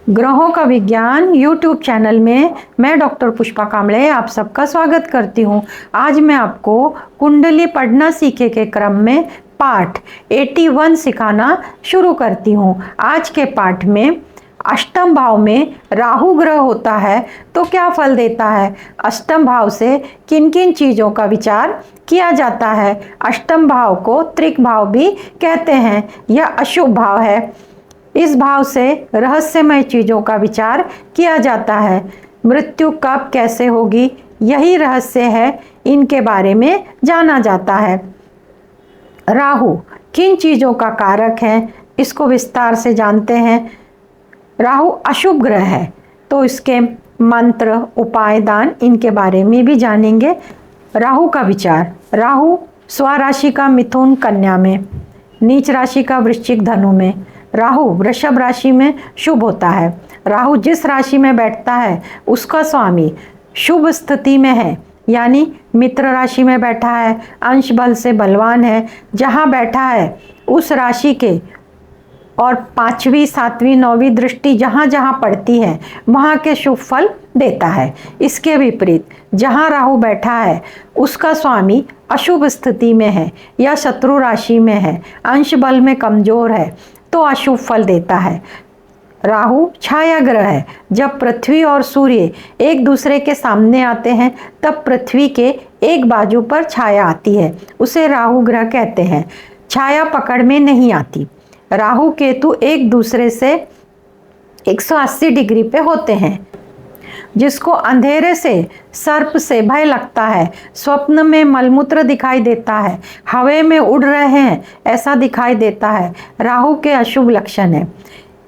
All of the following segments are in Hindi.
ग्रहों का विज्ञान यूट्यूब चैनल में मैं डॉक्टर पुष्पा कांबळे आप सबका स्वागत करती हूँ। आज मैं आपको कुंडली पढ़ना सीखे के क्रम में पाठ 81 सिखाना शुरू करती हूँ। आज के पाठ में अष्टम भाव में राहु ग्रह होता है तो क्या फल देता है, अष्टम भाव से किन किन चीज़ों का विचार किया जाता है। अष्टम भाव को त्रिक भाव भी कहते हैं, यह अशुभ भाव है। इस भाव से रहस्यमय चीज़ों का विचार किया जाता है। मृत्यु कब कैसे होगी यही रहस्य है, इनके बारे में जाना जाता है। राहु किन चीज़ों का कारक है इसको विस्तार से जानते हैं। राहु अशुभ ग्रह है तो इसके मंत्र उपाय दान इनके बारे में भी जानेंगे। राहु का विचार, राहु स्वराशि का मिथुन कन्या में, नीच राशि का वृश्चिक धनु में, राहु वृषभ राशि में शुभ होता है। राहु जिस राशि में बैठता है उसका स्वामी शुभ स्थिति में है, यानी मित्र राशि में बैठा है, अंश बल से बलवान है। जहाँ बैठा है उस राशि के और 5वीं 7वीं 9वीं दृष्टि जहाँ जहाँ पड़ती है वहाँ के शुभ फल देता है। इसके विपरीत जहाँ राहु बैठा है उसका स्वामी अशुभ स्थिति में है या शत्रु राशि में है, अंश बल में कमजोर है तो अशुभ फल देता है। राहु छाया ग्रह है। जब पृथ्वी और सूर्य एक दूसरे के सामने आते हैं तब पृथ्वी के एक बाजू पर छाया आती है, उसे राहु ग्रह कहते हैं। छाया पकड़ में नहीं आती। राहु केतु एक दूसरे से 180 डिग्री पे होते हैं। जिसको अंधेरे से सर्प से भय लगता है, स्वप्न में मलमूत्र दिखाई देता है, हवा में उड़ रहे हैं ऐसा दिखाई देता है, राहु के अशुभ लक्षण है।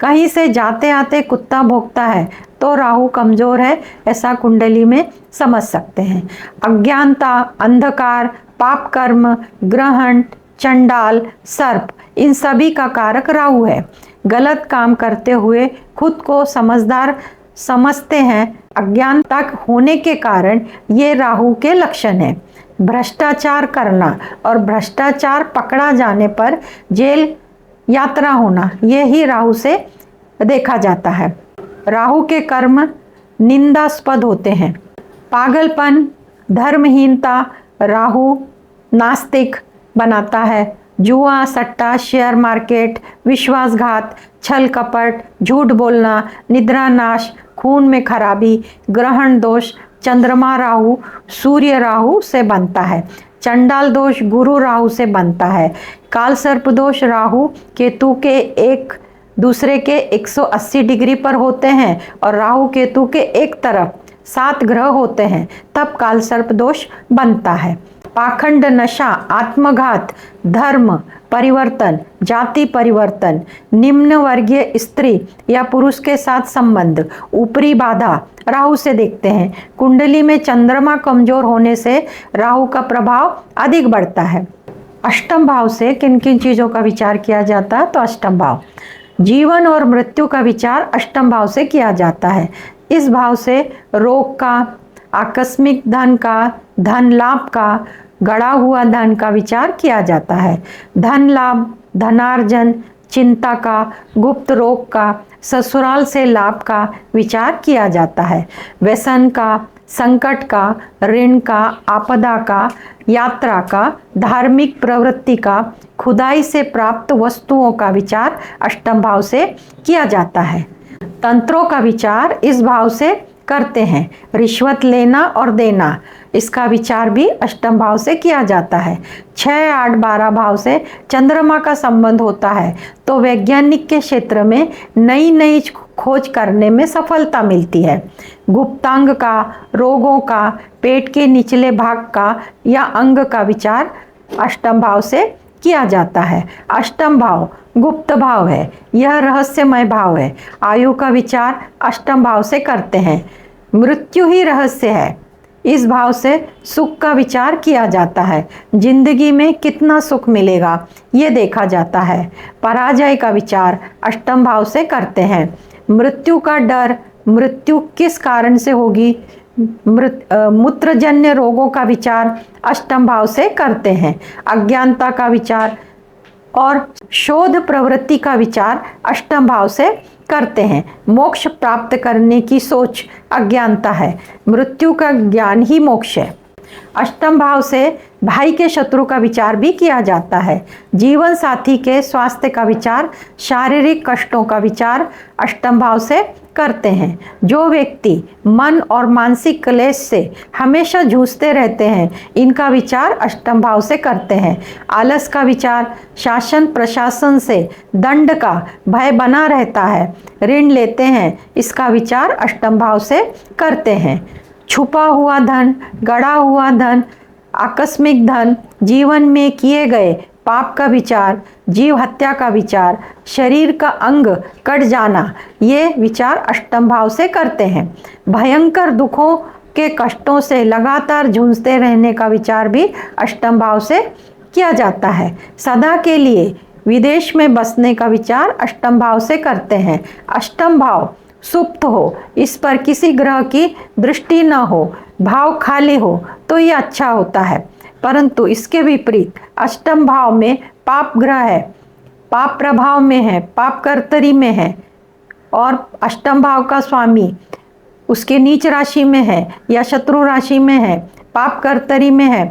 कहीं से जाते आते कुत्ता भौंकता है तो राहु कमजोर है, ऐसा कुंडली में समझ सकते हैं। अज्ञानता, अंधकार, पाप कर्म, ग्रहण, चंडाल, सर्प इन सभी का कारक राहु है। गलत काम करते हुए खुद को समझदार समझते हैं, अज्ञानता होने के कारण ये राहु के लक्षण है। भ्रष्टाचार करना और भ्रष्टाचार पकड़ा जाने पर जेल यात्रा होना, यही राहु से देखा जाता है। राहु के कर्म निंदास्पद होते हैं। पागलपन, धर्महीनता राहु नास्तिक बनाता है। जुआ, सट्टा, शेयर मार्केट, विश्वासघात, छल कपट, झूठ बोलना, निद्रा नाश, खून में खराबी, ग्रहण दोष चंद्रमा राहु सूर्य राहु से बनता है। चंडाल दोष गुरु राहु से बनता है। काल सर्प दोष राहु केतु के एक दूसरे के 180 डिग्री पर होते हैं और राहु केतु के एक तरफ 7 ग्रह होते हैं, तब काल सर्प दोष बनता है। पाखंड, नशा, आत्मघात, धर्म परिवर्तन, जाति परिवर्तन, निम्न वर्गीय स्त्री या पुरुष के साथ संबंध, ऊपरी बाधा राहु से देखते हैं। कुंडली में चंद्रमा कमजोर होने से राहु का प्रभाव अधिक बढ़ता है। अष्टम भाव से किन किन चीज़ों का विचार किया जाता है, तो अष्टम भाव जीवन और मृत्यु का विचार अष्टम भाव से किया जाता है। इस भाव से रोग का, आकस्मिक धन का, धन लाभ का, गड़ा हुआ धन का विचार किया जाता है। धन लाभ, धनार्जन, चिंता का, गुप्त रोग का, ससुराल से लाभ का विचार किया जाता है। व्यसन का, संकट का, ऋण का, आपदा का, यात्रा का, धार्मिक प्रवृत्ति का, खुदाई से प्राप्त वस्तुओं का विचार अष्टम भाव से किया जाता है। तंत्रों का विचार इस भाव से करते हैं। रिश्वत लेना और देना इसका विचार भी अष्टम भाव से किया जाता है। 6, 8, 12 भाव से चंद्रमा का संबंध होता है तो वैज्ञानिक के क्षेत्र में नई नई खोज करने में सफलता मिलती है। गुप्तांग का, रोगों का, पेट के निचले भाग का या अंग का विचार अष्टम भाव से किया जाता है। अष्टम भाव गुप्त भाव है, यह रहस्यमय भाव है। आयु का विचार अष्टम भाव से करते हैं। मृत्यु ही रहस्य है, इस भाव से सुख का विचार किया जाता है। जिंदगी में कितना सुख मिलेगा ये देखा जाता है। पराजय का विचार अष्टम भाव से करते हैं। मृत्यु का डर, मृत्यु किस कारण से होगी, मूत्रजन्य रोगों का विचार अष्टम भाव से करते हैं। अज्ञानता का विचार और शोध प्रवृत्ति का विचार अष्टम भाव से करते हैं। मोक्ष प्राप्त करने की सोच अज्ञानता है। मृत्यु का ज्ञान ही मोक्ष है। अष्टम भाव से भाई के शत्रु का विचार भी किया जाता है। जीवन साथी के स्वास्थ्य का विचार, शारीरिक कष्टों का विचार अष्टम भाव से करते हैं। जो व्यक्ति मन और मानसिक क्लेश से हमेशा जूझते रहते हैं, इनका विचार अष्टम भाव से करते हैं। आलस का विचार, शासन प्रशासन से दंड का भय बना रहता है, ऋण लेते हैं, इसका विचार अष्टम भाव से करते हैं। छुपा हुआ धन, गड़ा हुआ धन, आकस्मिक धन, जीवन में किए गए पाप का विचार, जीव हत्या का विचार, शरीर का अंग कट जाना, ये विचार अष्टम भाव से करते हैं। भयंकर दुखों के कष्टों से लगातार जूझते रहने का विचार भी अष्टम भाव से किया जाता है। सदा के लिए विदेश में बसने का विचार अष्टम भाव से करते हैं। अष्टम भाव सुप्त हो, इस पर किसी ग्रह की दृष्टि न हो, भाव खाली हो तो ये अच्छा होता है। परंतु इसके विपरीत अष्टम भाव में पाप ग्रह है, पाप प्रभाव में है, पाप कर्तरी में है, और अष्टम भाव का स्वामी उसके नीच राशि में है या शत्रु राशि में है, पाप कर्तरी में है,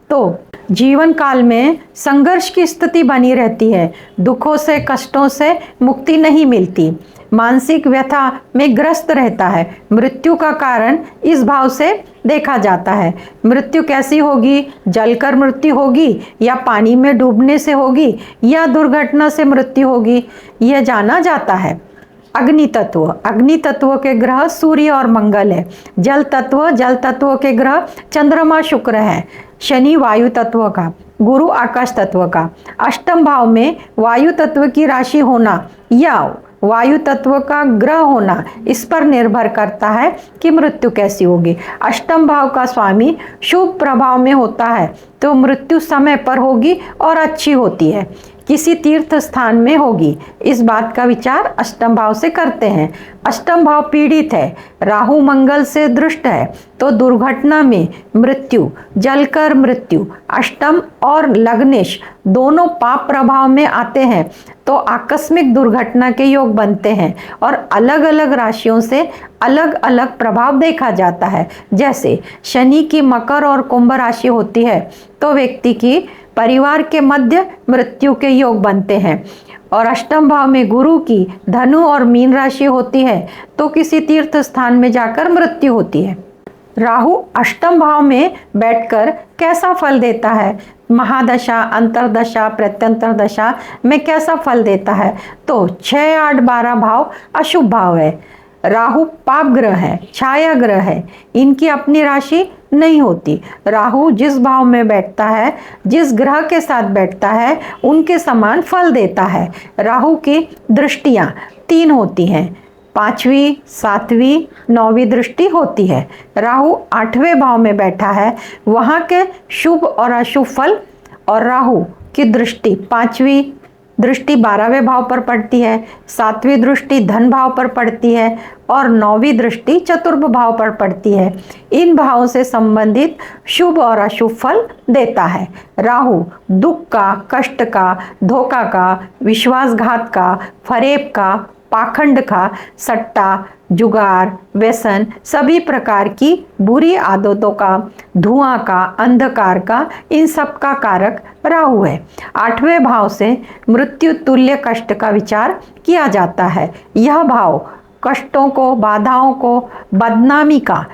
तो जीवन काल में संघर्ष की स्थिति बनी रहती है। दुखों से, कष्टों से मुक्ति नहीं मिलती, मानसिक व्यथा में ग्रस्त रहता है। मृत्यु का कारण इस भाव से देखा जाता है। मृत्यु कैसी होगी? जलकर मृत्यु होगी या पानी में डूबने से होगी या दुर्घटना से मृत्यु होगी, यह जाना जाता है। अग्नि तत्व, अग्नि तत्व के ग्रह सूर्य और मंगल है। जल तत्व के ग्रह चंद्रमा शुक्र है। शनि वायु तत्व का, गुरु आकाश तत्व का। अष्टम भाव में वायु तत्व की राशि होना या वायु तत्व का ग्रह होना, इस पर निर्भर करता है कि मृत्यु कैसी होगी। अष्टम भाव का स्वामी शुभ प्रभाव में होता है तो मृत्यु समय पर होगी और अच्छी होती है, किसी तीर्थ स्थान में होगी, इस बात का विचार अष्टम भाव से करते हैं। अष्टम भाव पीड़ित है, राहु मंगल से दृष्ट है तो दुर्घटना में मृत्यु, जलकर मृत्यु। अष्टम और लग्नेश दोनों पाप प्रभाव में आते हैं तो आकस्मिक दुर्घटना के योग बनते हैं और अलग अलग राशियों से अलग अलग प्रभाव देखा जाता है। जैसे शनि की मकर और कुंभ राशि होती है तो व्यक्ति की परिवार के मध्य मृत्यु के योग बनते हैं, और अष्टम भाव में गुरु की धनु और मीन राशि होती है तो किसी तीर्थ स्थान में जाकर मृत्यु होती है। राहु अष्टम भाव में बैठकर कैसा फल देता है? महादशा, अंतरदशा, प्रत्यंतर दशा में कैसा फल देता है? तो 6, 8, 12 भाव अशुभ भाव है। राहु पाप ग्रह है, छाया ग्रह है, इनकी अपनी राशि नहीं होती। राहु जिस भाव में बैठता है, जिस ग्रह के साथ बैठता है, उनके समान फल देता है। राहु की दृष्टियां 3 होती हैं, 5वीं, 7वीं, 9वीं दृष्टि होती है। राहु 8वें भाव में बैठा है, वहाँ के शुभ और अशुभ फल, और राहु की दृष्टि 5वीं दृष्टि 12वें भाव पर पड़ती है, 7वीं दृष्टि धन भाव पर पड़ती है और 9वीं दृष्टि चतुर्थ भाव पर पड़ती है। इन भावों से संबंधित शुभ और अशुभ फल देता है। राहु दुख का, कष्ट का, धोखा का, विश्वासघात का, फरेब का, पाखंड का, सट्टा, जुगार, व्यसन, सभी प्रकार की बुरी आदतों का, धुआं का, अंधकार का, इन सब का कारक राहु है। 8वें भाव से मृत्यु तुल्य कष्ट का विचार किया जाता है। यह भाव कष्टों को, बाधाओं को, बदनामी का,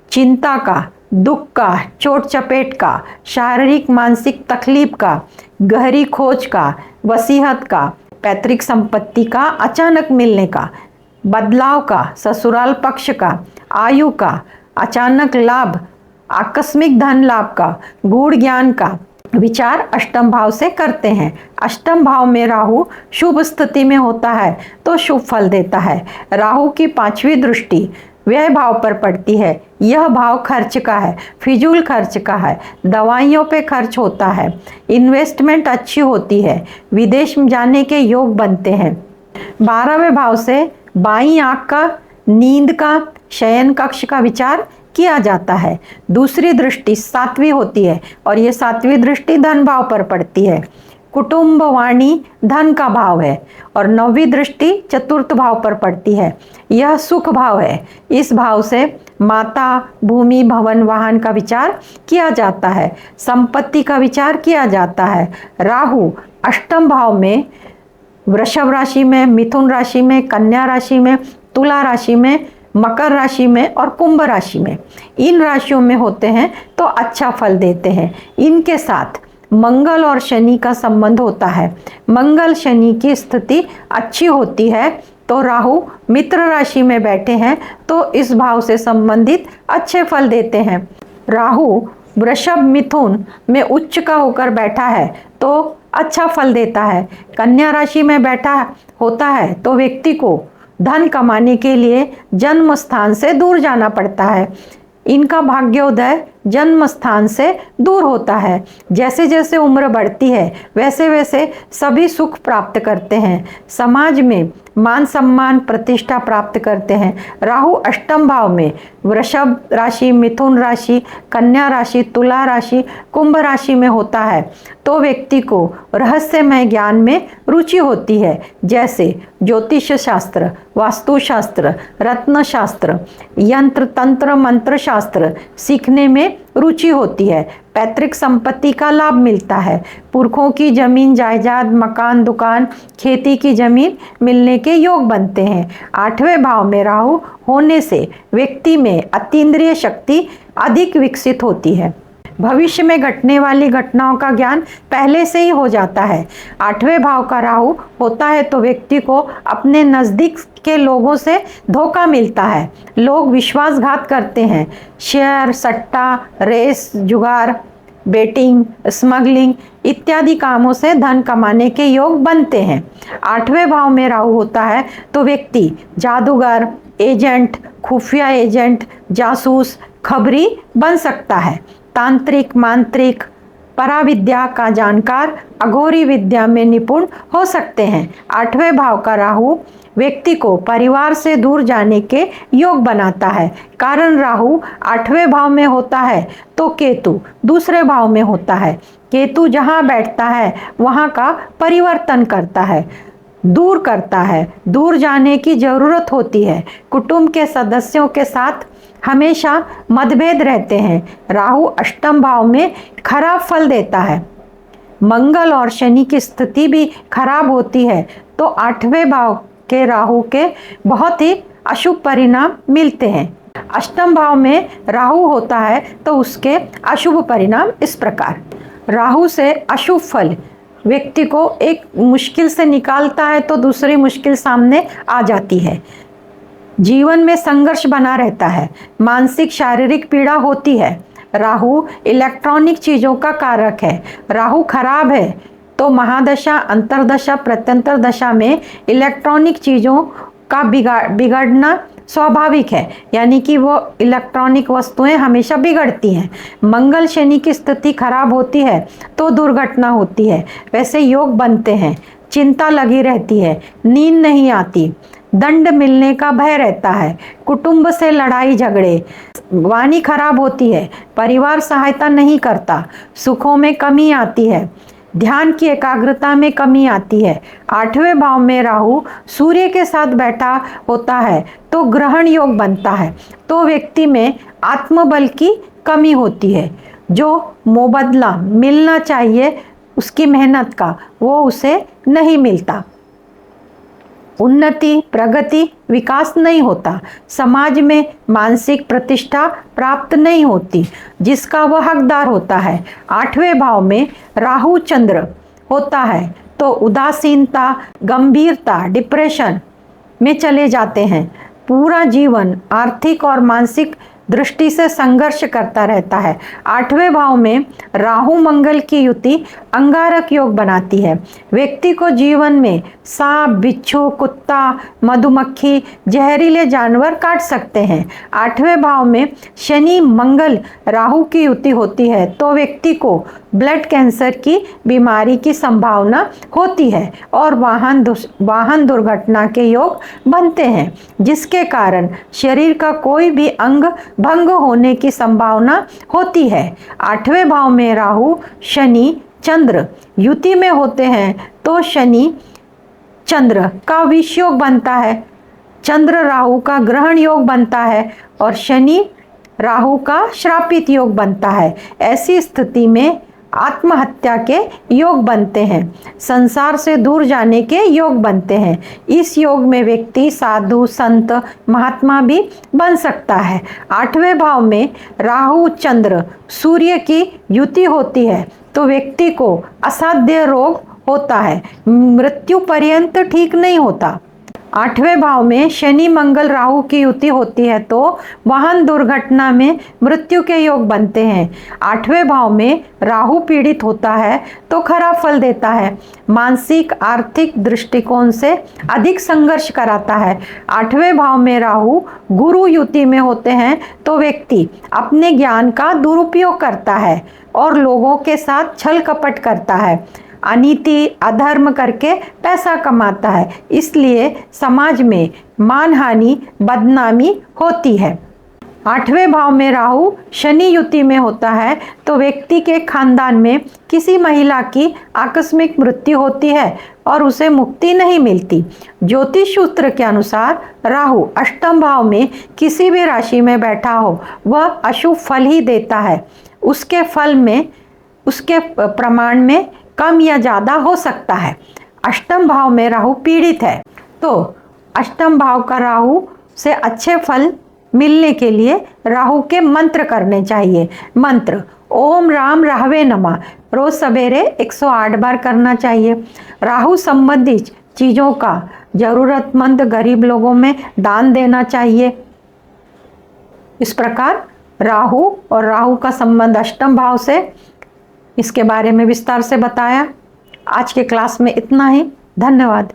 चिंता का, दुख का, चोट चपेट का, शारीरिक मानसिक तकलीफ का, गहरी खोज का, वसीहत का, पैतृक संपत्ति का अचानक मिलने का, बदलाव का, ससुराल पक्ष का, आयु का, अचानक लाभ, आकस्मिक धन लाभ का, गूढ़ ज्ञान का विचार अष्टम भाव से करते हैं। अष्टम भाव में राहु शुभ स्थिति में होता है तो शुभ फल देता है। राहु की 5वीं दृष्टि व्यय भाव पर पड़ती है। यह भाव खर्च का है, फिजूल खर्च का है, दवाइयों पे खर्च होता है, इन्वेस्टमेंट अच्छी होती है, विदेश में जाने के योग बनते हैं। 12वें भाव से बाईं आंख का, नींद का, शयन कक्ष का विचार किया जाता है। दूसरी दृष्टि 7वीं होती है और ये 7वीं दृष्टि धन भाव पर पड़ती है। कुटुंब, वाणी, धन का भाव है और 9वीं दृष्टि चतुर्थ भाव पर पड़ती है। यह सुख भाव है। इस भाव से माता, भूमि, भवन, वाहन का विचार किया जाता है, संपत्ति का विचार किया जाता है। राहु अष्टम भाव में वृषभ राशि में, मिथुन राशि में, कन्या राशि में, तुला राशि में, मकर राशि में और कुंभ राशि में, इन राशियों में होते हैं तो अच्छा फल देते हैं। इनके साथ मंगल और शनि का संबंध होता है। मंगल शनि की स्थिति अच्छी होती है तो राहु मित्र राशि में बैठे हैं तो इस भाव से संबंधित अच्छे फल देते हैं। राहु वृषभ मिथुन में उच्च का होकर बैठा है तो अच्छा फल देता है। कन्या राशि में बैठा होता है तो व्यक्ति को धन कमाने के लिए जन्म स्थान से दूर जाना पड़ता है। इनका भाग्योदय जन्म स्थान से दूर होता है। जैसे जैसे उम्र बढ़ती है वैसे वैसे सभी सुख प्राप्त करते हैं, समाज में मान सम्मान प्रतिष्ठा प्राप्त करते हैं। राहु अष्टम भाव में वृषभ राशि, मिथुन राशि, कन्या राशि, तुला राशि, कुंभ राशि में होता है तो व्यक्ति को रहस्यमय ज्ञान में रुचि होती है, जैसे ज्योतिष शास्त्र, वास्तुशास्त्र, रत्न शास्त्र, यंत्र तंत्र मंत्र शास्त्र सीखने में रुचि होती है। पैतृक संपत्ति का लाभ मिलता है। पुरखों की जमीन जायदाद, मकान, दुकान, खेती की जमीन मिलने के योग बनते हैं। 8वें भाव में राहु होने से व्यक्ति में अतीन्द्रिय शक्ति अधिक विकसित होती है। भविष्य में घटने वाली घटनाओं का ज्ञान पहले से ही हो जाता है। 8वें भाव का राहु होता है तो व्यक्ति को अपने नज़दीक के लोगों से धोखा मिलता है। लोग विश्वासघात करते हैं। शेयर, सट्टा, रेस, जुगार, बेटिंग, स्मगलिंग इत्यादि कामों से धन कमाने के योग बनते हैं। 8वें भाव में राहु होता है तो व्यक्ति जादूगर, एजेंट, खुफिया एजेंट, जासूस, खबरी बन सकता है। तांत्रिक, मांत्रिक, पराविद्या का जानकार, अघोरी विद्या में निपुण हो सकते हैं। 8वें भाव का राहु व्यक्ति को परिवार से दूर जाने के योग बनाता है। कारण राहु 8वें भाव में होता है तो केतु दूसरे भाव में होता है। केतु जहाँ बैठता है वहाँ का परिवर्तन करता है, दूर करता है। दूर जाने की जरूरत होती है। कुटुंब के सदस्यों के साथ हमेशा मतभेद रहते हैं। राहु अष्टम भाव में खराब फल देता है। मंगल और शनि की स्थिति भी खराब होती है तो 8वें भाव के राहु के बहुत ही अशुभ परिणाम मिलते हैं। अष्टम भाव में राहु होता है तो उसके अशुभ परिणाम इस प्रकार। राहु से अशुभ फल व्यक्ति को एक मुश्किल से निकालता है तो दूसरी मुश्किल सामने आ जाती है। जीवन में संघर्ष बना रहता है। मानसिक शारीरिक पीड़ा होती है। राहु इलेक्ट्रॉनिक चीज़ों का कारक है। राहु खराब है तो महादशा, अंतरदशा, प्रत्यंतर दशा में इलेक्ट्रॉनिक चीज़ों का बिगड़ना स्वाभाविक है, यानी कि वो इलेक्ट्रॉनिक वस्तुएं हमेशा बिगड़ती हैं। मंगल शनि की स्थिति खराब होती है तो दुर्घटना होती है। वैसे योग बनते हैं। चिंता लगी रहती है, नींद नहीं आती, दंड मिलने का भय रहता है, कुटुंब से लड़ाई झगड़े, वाणी खराब होती है, परिवार सहायता नहीं करता, सुखों में कमी आती है, ध्यान की एकाग्रता में कमी आती है। 8वें भाव में राहु सूर्य के साथ बैठा होता है तो ग्रहण योग बनता है तो व्यक्ति में आत्मबल की कमी होती है। जो मुबदला मिलना चाहिए उसकी मेहनत का वो उसे नहीं मिलता। उन्नति, प्रगति, विकास नहीं होता। समाज में मानसिक प्रतिष्ठा प्राप्त नहीं होती जिसका वह हकदार होता है। 8वें भाव में राहु चंद्र होता है तो उदासीनता, गंभीरता, डिप्रेशन में चले जाते हैं। पूरा जीवन आर्थिक और मानसिक दृष्टि से संघर्ष करता रहता है। 8वें भाव में राहु मंगल की युति अंगारक योग बनाती है। व्यक्ति को जीवन में सांप, बिच्छू, कुत्ता, मधुमक्खी, जहरीले जानवर काट सकते हैं। 8वें भाव में शनि मंगल राहु की युति होती है तो व्यक्ति को ब्लड कैंसर की बीमारी की संभावना होती है और वाहन दुर्घटना के योग बनते हैं जिसके कारण शरीर का कोई भी अंग भंग होने की संभावना होती है। 8वें भाव में राहु, शनि, चंद्र युति में होते हैं तो शनि चंद्र का विष योग बनता है, चंद्र राहु का ग्रहण योग बनता है और शनि राहु का श्रापित योग बनता है। ऐसी स्थिति में आत्महत्या के योग बनते हैं, संसार से दूर जाने के योग बनते हैं। इस योग में व्यक्ति साधु संत महात्मा भी बन सकता है। 8वें भाव में राहु चंद्र सूर्य की युति होती है तो व्यक्ति को असाध्य रोग होता है, मृत्यु पर्यंत ठीक नहीं होता। 8वें भाव में शनि मंगल राहु की युति होती है तो वाहन दुर्घटना में मृत्यु के योग बनते हैं। 8वें भाव में राहु पीड़ित होता है तो खराब फल देता है, मानसिक आर्थिक दृष्टिकोण से अधिक संघर्ष कराता है। 8वें भाव में राहु गुरु युति में होते हैं तो व्यक्ति अपने ज्ञान का दुरुपयोग करता है और लोगों के साथ छल कपट करता है, अनीति अधर्म करके पैसा कमाता है, इसलिए समाज में मानहानि बदनामी होती है। 8वें भाव में राहु शनि युति में होता है तो व्यक्ति के खानदान में किसी महिला की आकस्मिक मृत्यु होती है और उसे मुक्ति नहीं मिलती। ज्योतिष सूत्र के अनुसार राहु अष्टम भाव में किसी भी राशि में बैठा हो वह अशुभ फल ही देता है, उसके फल में उसके प्रमाण में कम या ज़्यादा हो सकता है। अष्टम भाव में राहु पीड़ित है तो अष्टम भाव का राहु से अच्छे फल मिलने के लिए राहु के मंत्र करने चाहिए। मंत्र ओम राम राहवे नमः रोज सवेरे 108 बार करना चाहिए। राहु संबंधित चीज़ों का जरूरतमंद गरीब लोगों में दान देना चाहिए। इस प्रकार राहु और राहु का संबंध अष्टम भाव से, इसके बारे में विस्तार से बताया। आज के क्लास में इतना ही। धन्यवाद।